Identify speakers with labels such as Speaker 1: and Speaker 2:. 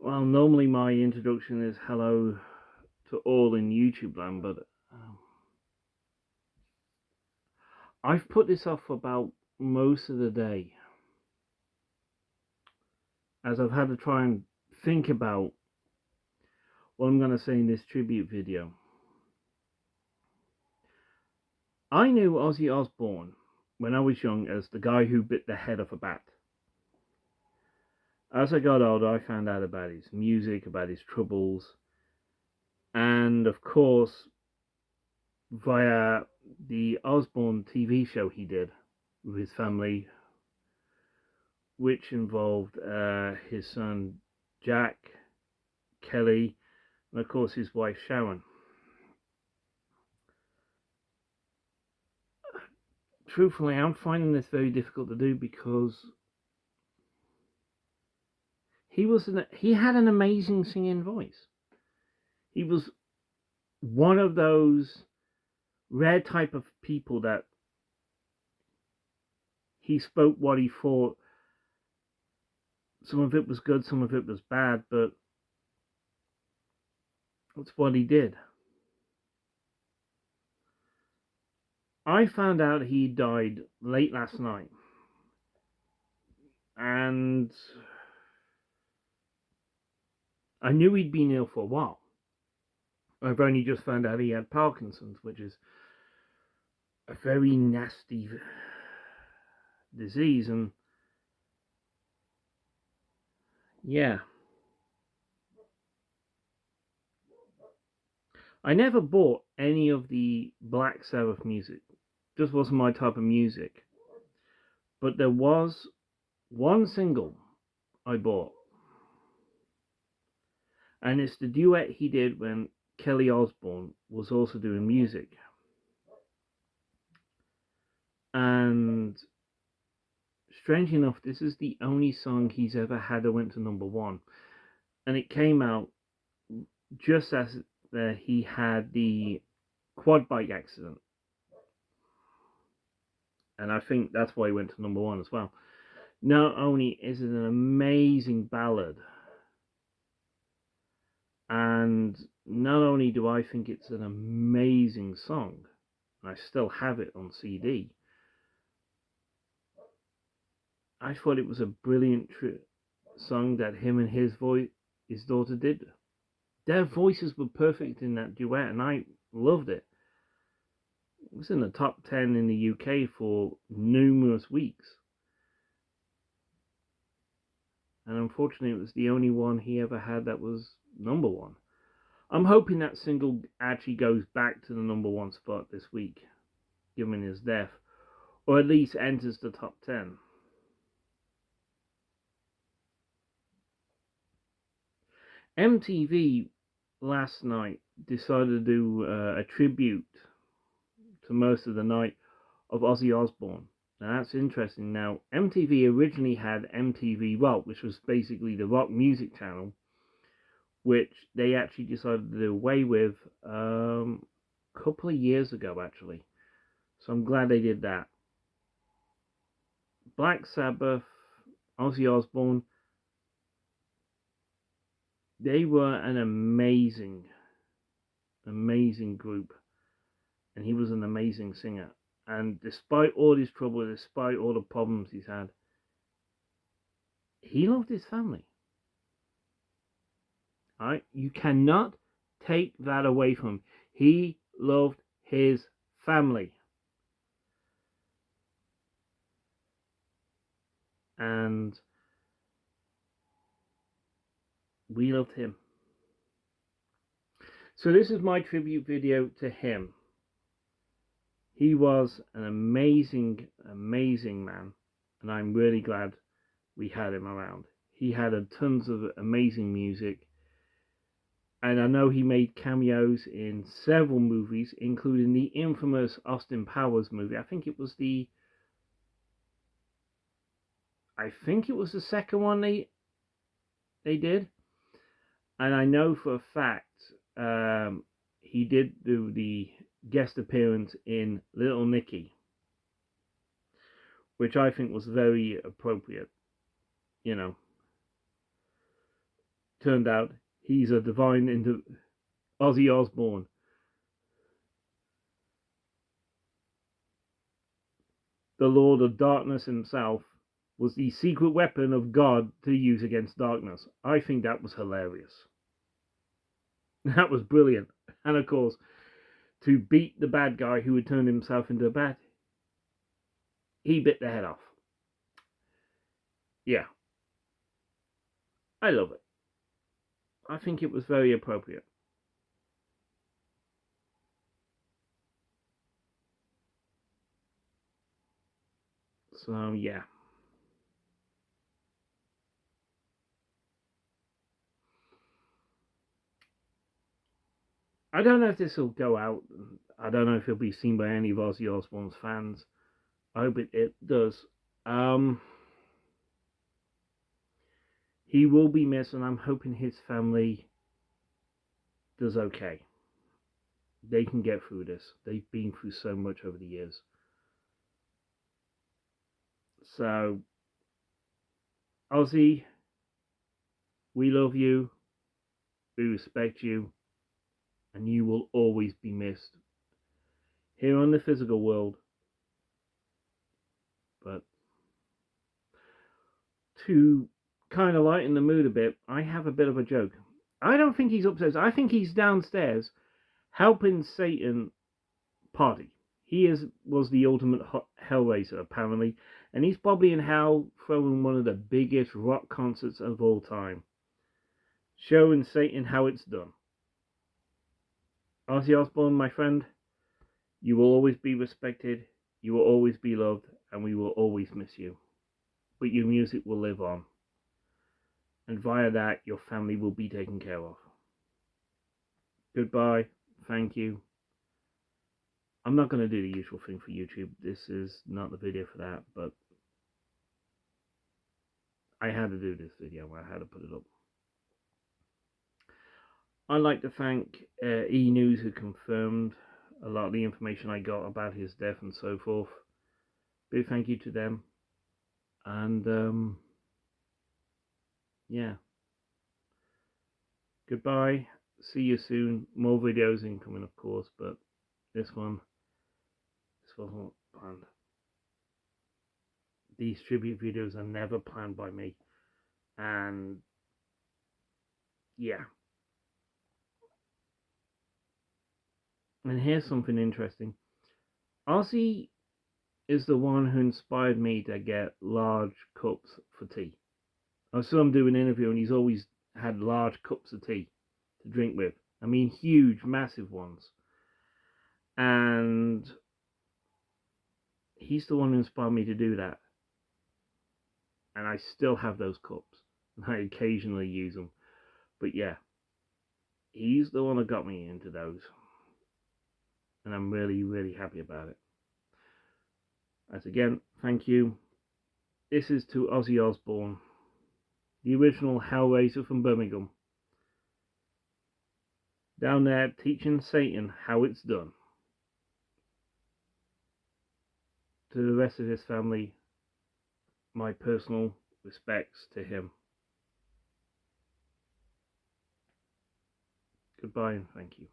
Speaker 1: Well, normally my introduction is hello to all in YouTube land, but I've put this off for about most of the day, as I've had to try and think about what I'm going to say in this tribute video. I knew Ozzy Osborne when I was young as the guy who bit the head off a bat. As I got older, I found out about his music, about his troubles, and of course, via the Osborne TV show he did with his family, which involved his son Jack, Kelly, and of course his wife Sharon. Truthfully, I'm finding this very difficult to do because he had an amazing singing voice. He was one of those rare type of people that he spoke what he thought. Some of it was good, some of it was bad, but that's what he did. I found out he died late last night, and I knew he'd been ill for a while. I've only just found out he had Parkinson's, which is a very nasty disease, and yeah. I never bought any of the Black Sabbath music. Just wasn't my type of music. But there was one single I bought, and it's the duet he did when Kelly Osborne was also doing music. And strangely enough, this is the only song he's ever had that went to #1. And it came out just as he had the quad bike accident. And I think that's why he went to #1 as well. Not only is it an amazing ballad, and not only do I think it's an amazing song, and I still have it on CD, I thought it was a brilliant song that him and his daughter did. Their voices were perfect in that duet, and I loved it. It was in the top 10 in the UK for numerous weeks. And unfortunately, it was the only one he ever had that was #1. I'm hoping that single actually goes back to the #1 spot this week, given his death, or at least enters the top 10. MTV last night decided to do a tribute to most of the night of Ozzy Osbourne. Now that's interesting. Now MTV originally had MTV Rock, which was basically the rock music channel, which they actually decided to do away with a couple of years ago, actually. So I'm glad they did that. Black Sabbath, Ozzy Osbourne, they were an amazing group, and he was an amazing singer. And despite all his trouble, despite all the problems he's had, he loved his family. Right? You cannot take that away from him. He loved his family. And we loved him. So this is my tribute video to him. He was an amazing man, and I'm really glad we had him around. He had tons of amazing music, and I know he made cameos in several movies, including the infamous Austin Powers movie. I think it was the second one they did, and I know for a fact he did do the guest appearance in Little Nicky, which I think was very appropriate. You know, turned out he's a divine into Ozzy Osborne. The Lord of Darkness himself was the secret weapon of God to use against darkness. I think that was hilarious. That was brilliant. And of course, to beat the bad guy who had turned himself into a bat, he bit the head off. Yeah, I love it. I think it was very appropriate. So, yeah. I don't know if this will go out. I don't know if it'll be seen by any of Ozzy Osbourne's fans. I hope it does. Um, he will be missed, and I'm hoping his family does okay. They can get through this. They've been through so much over the years. So, Ozzy, we love you, we respect you, and you will always be missed here on the physical world. But to kind of lighten the mood a bit, I have a bit of a joke. I don't think he's upstairs. I think he's downstairs helping Satan party. Was the ultimate hellraiser apparently, and he's probably in hell throwing one of the biggest rock concerts of all time, showing Satan how it's done. Ozzy Osbourne, my friend, you will always be respected, you will always be loved, and we will always miss you. But your music will live on, and via that, your family will be taken care of. Goodbye. Thank you. I'm not going to do the usual thing for YouTube. This is not the video for that, but I had to do this video. I had to put it up. I'd like to thank E! News, who confirmed a lot of the information I got about his death and so forth. Big thank you to them. And yeah. Goodbye. See you soon. More videos incoming, of course, but this wasn't planned. These tribute videos are never planned by me. And yeah. And here's something interesting. Ozzy is the one who inspired me to get large cups for tea. I saw him do an interview and he's always had large cups of tea to drink with. I mean, huge, massive ones. And he's the one who inspired me to do that. And I still have those cups. And I occasionally use them. But yeah, he's the one that got me into those. And I'm really, really happy about it. As again, thank you. This is to Ozzy Osbourne, the original Hellraiser from Birmingham. Down there teaching Satan how it's done. To the rest of his family, my personal respects to him. Goodbye and thank you.